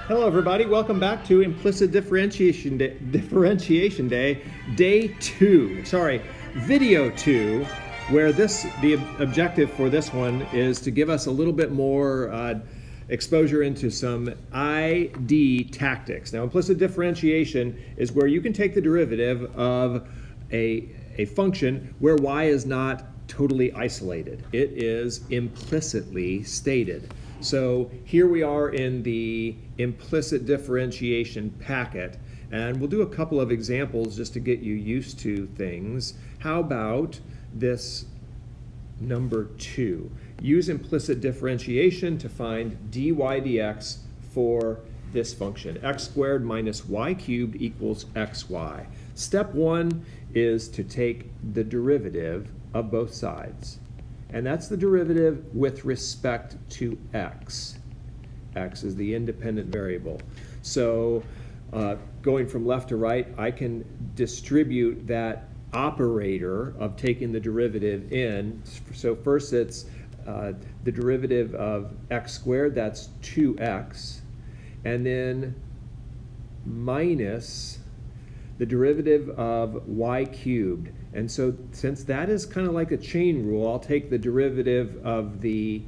Hello everybody, welcome back to Implicit Differentiation Day, Video 2, where the objective for this one is to give us a little bit more exposure into some ID tactics. Now, implicit differentiation is where you can take the derivative of a function where y is not totally isolated. It is implicitly stated. So here we are in the implicit differentiation packet, and we'll do a couple of examples just to get you used to things. How about this number 2? Use implicit differentiation to find dy dx for this function. X squared minus y cubed equals xy. Step 1 is to take the derivative of both sides. And that's the derivative with respect to x. X is the independent variable. So going from left to right, I can distribute that operator of taking the derivative in. So first it's the derivative of x squared, that's 2x, and then minus the derivative of y cubed. And so since that is kind of like a chain rule, I'll take the derivative of the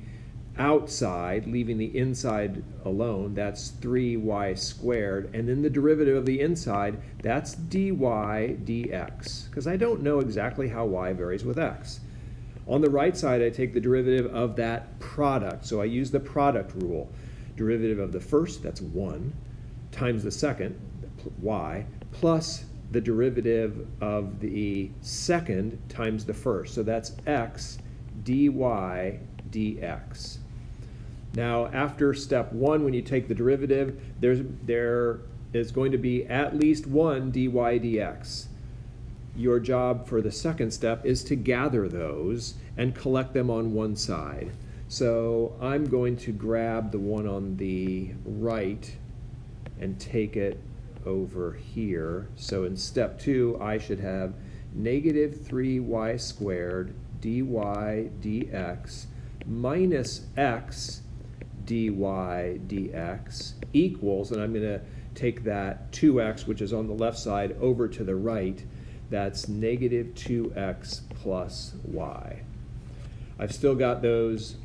outside, leaving the inside alone, that's 3y squared, and then the derivative of the inside, that's dy dx, because I don't know exactly how y varies with x. On the right side, I take the derivative of that product, so I use the product rule. Derivative of the first, that's 1, times the second, y, plus the derivative of the second times the first. So that's x dy dx. Now, after step 1, when you take the derivative, there is going to be at least one dy dx. Your job for the second step is to gather those and collect them on one side. So I'm going to grab the one on the right and take it over here. So in step 2, I should have negative 3y squared dy dx minus x dy dx equals, and I'm going to take that 2x, which is on the left side, over to the right. That's negative 2x plus y. I've still got those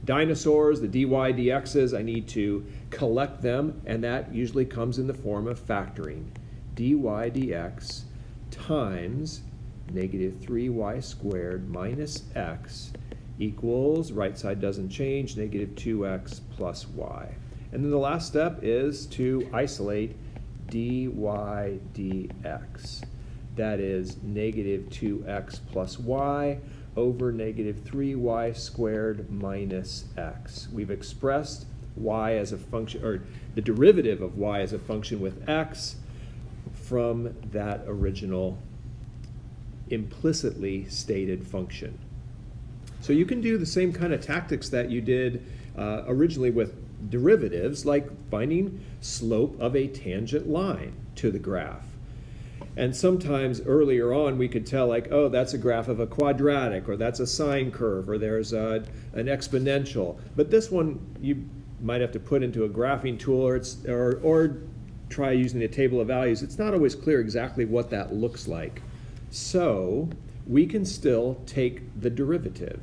dinosaurs, the dy dx's. I need to collect them, and that usually comes in the form of factoring. Dy dx times negative 3y squared minus x equals, right side doesn't change, negative 2x plus y. And then the last step is to isolate dy dx. That is negative 2x plus y over negative 3y squared minus x. We've expressed y as a function, or the derivative of y as a function with x from that original implicitly stated function. So you can do the same kind of tactics that you did originally with derivatives, like finding slope of a tangent line to the graph. And sometimes earlier on we could tell, like, oh, that's a graph of a quadratic, or that's a sine curve, or there's an exponential. But this one you might have to put into a graphing tool, or try using a table of values. It's not always clear exactly what that looks like. So we can still take the derivative.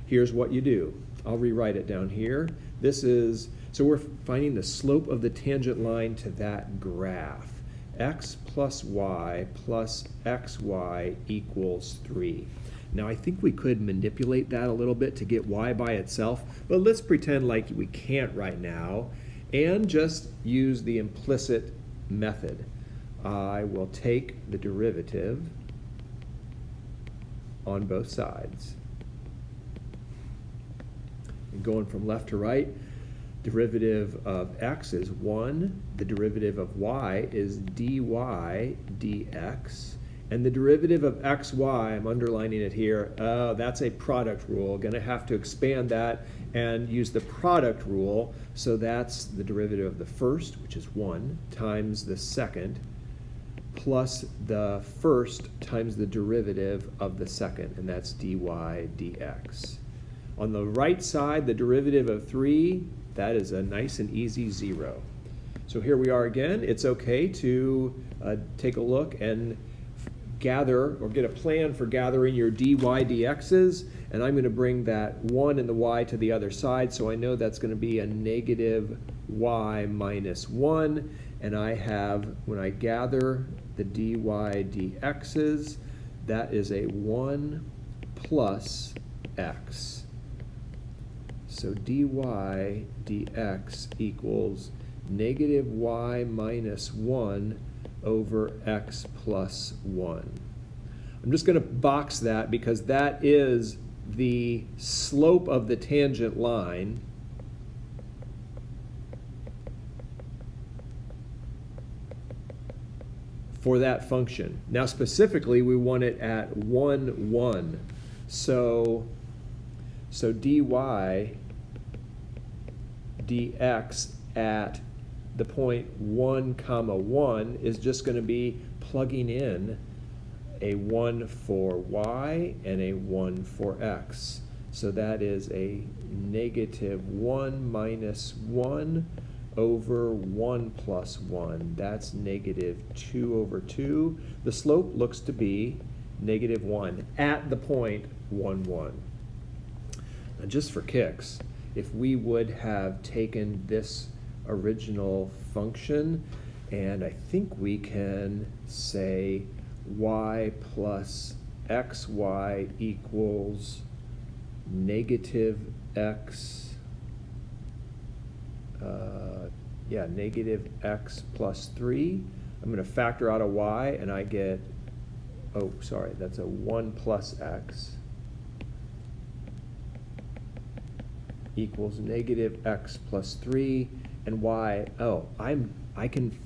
Here's what you do. I'll rewrite it down here. So we're finding the slope of the tangent line to that graph. X plus y plus xy equals 3. Now I think we could manipulate that a little bit to get y by itself, but let's pretend like we can't right now and just use the implicit method. I will take the derivative on both sides. And going from left to right, derivative of x is 1, the derivative of y is dy dx, and the derivative of xy, I'm underlining it here, that's a product rule. Going to have to expand that and use the product rule. So that's the derivative of the first, which is 1, times the second, plus the first times the derivative of the second, and that's dy dx. On the right side, the derivative of 3, that is a nice and easy 0. So here we are again. It's okay to take a look and gather or get a plan for gathering your dy dx's, and I'm going to bring that 1 and the y to the other side, so I know that's going to be a negative y minus 1, and I have, when I gather the dy dx's, that is a 1 plus x. So dy dx equals negative y minus 1 over x plus 1. I'm just going to box that because that is the slope of the tangent line. For that function. Now specifically we want it at 1, 1. So dy dx at the point 1 comma 1 is just going to be plugging in a 1 for y and a 1 for x. So that is a negative 1 minus 1 over 1 plus 1. That's negative 2 over 2. The slope looks to be negative 1 at the point 1, 1. Now just for kicks, if we would have taken this original function, and I think we can say y plus xy equals negative x, negative x plus 3. I'm going to factor out a y, and I get, oh, sorry, that's a 1 plus x equals negative x plus 3, and y, I can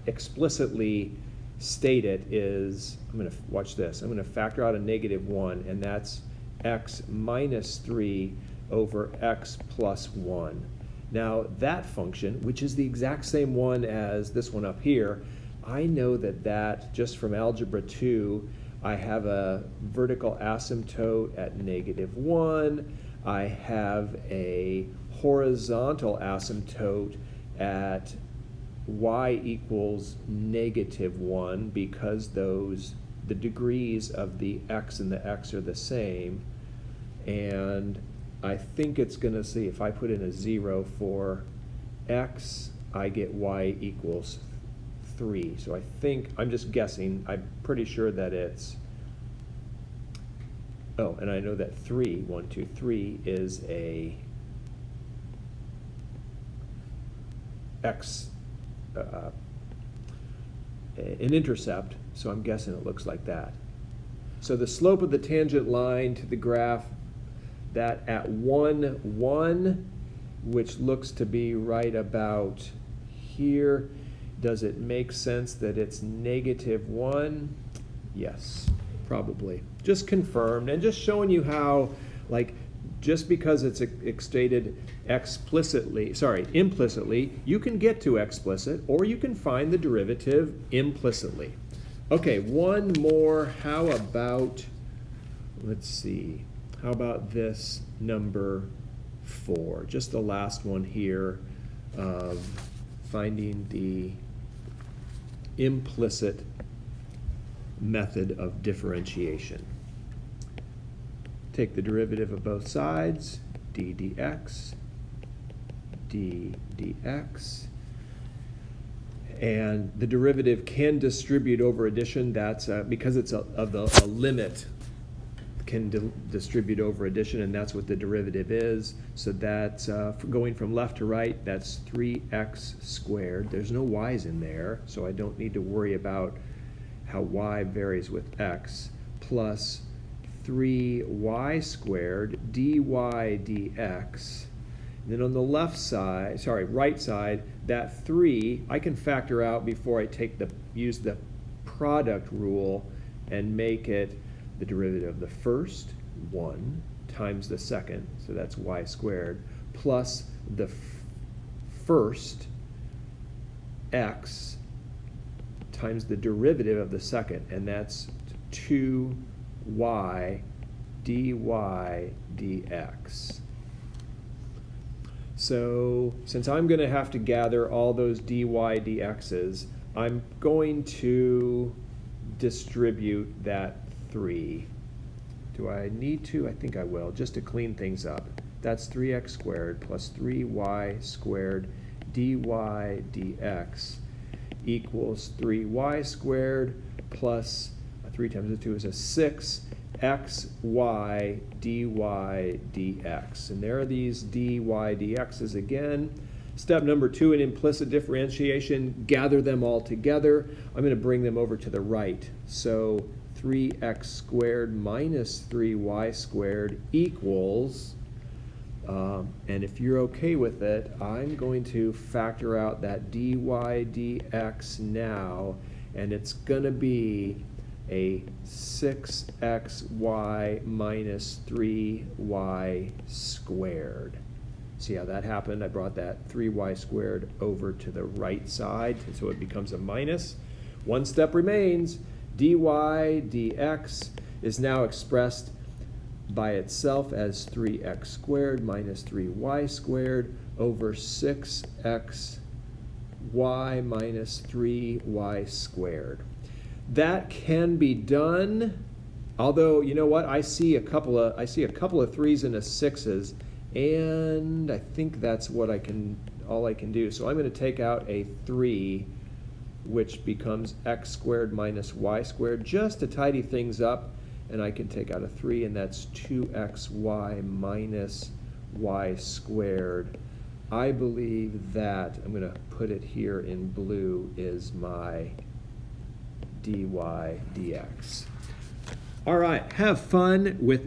explicitly state it is, I'm going to, watch this, I'm going to factor out a negative 1, and that's x minus 3 over x plus 1. Now that function, which is the exact same one as this one up here, I know that just from algebra 2, I have a vertical asymptote at negative 1. I have a horizontal asymptote at y equals negative 1 because the degrees of the x and the x are the same. And I think it's going to see, if I put in a 0 for x, I get y equals 3. So I think, I'm just guessing, I'm pretty sure that it's, oh, and I know that 3, 1, 2, 3 is a x, an intercept, so I'm guessing it looks like that. So the slope of the tangent line to the graph, that at 1, 1, which looks to be right about here, does it make sense that it's negative 1? Yes, probably. Just confirmed, and just showing you how, like, just because it's stated implicitly, you can get to explicit, or you can find the derivative implicitly. Okay, one more. How about, let's see, how about this number 4? Just the last one here of finding the implicit method of differentiation. Take the derivative of both sides, d dx, d dx. And the derivative can distribute over addition. That's because it's a limit, can distribute over addition, and that's what the derivative is. So that's going from left to right, that's 3x squared. There's no y's in there, so I don't need to worry about how y varies with x, plus 3y squared dy dx. And then on the left side, right side, that 3 I can factor out before I use the product rule and make it the derivative of the first, 1, times the second, so that's y squared, plus the first, x, times the derivative of the second, and that's 2y dy dx. So since I'm going to have to gather all those dy dx's, I'm going to distribute that 3. Do I need to? I think I will, just to clean things up. That's 3x squared plus 3y squared dy dx equals 3y squared plus 3 times 2 is a 6xy dy dx. And there are these dy dx's again. Step number 2 in implicit differentiation, gather them all together. I'm going to bring them over to the right. So 3x squared minus 3y squared equals, and if you're okay with it, I'm going to factor out that dy dx now, and it's going to be a 6xy minus 3y squared. See how that happened? I brought that 3y squared over to the right side, so it becomes a minus. One step remains. Dy dx is now expressed by itself as 3x squared minus 3y squared over 6xy minus 3y squared. That can be done, although you know what? I see a couple of 3's and a 6's, and I think that's what all I can do. So I'm going to take out a 3, which becomes x squared minus y squared, just to tidy things up, and I can take out a 3, and that's 2xy minus y squared. I believe that, I'm going to put it here in blue, is my dy dx. All right, have fun with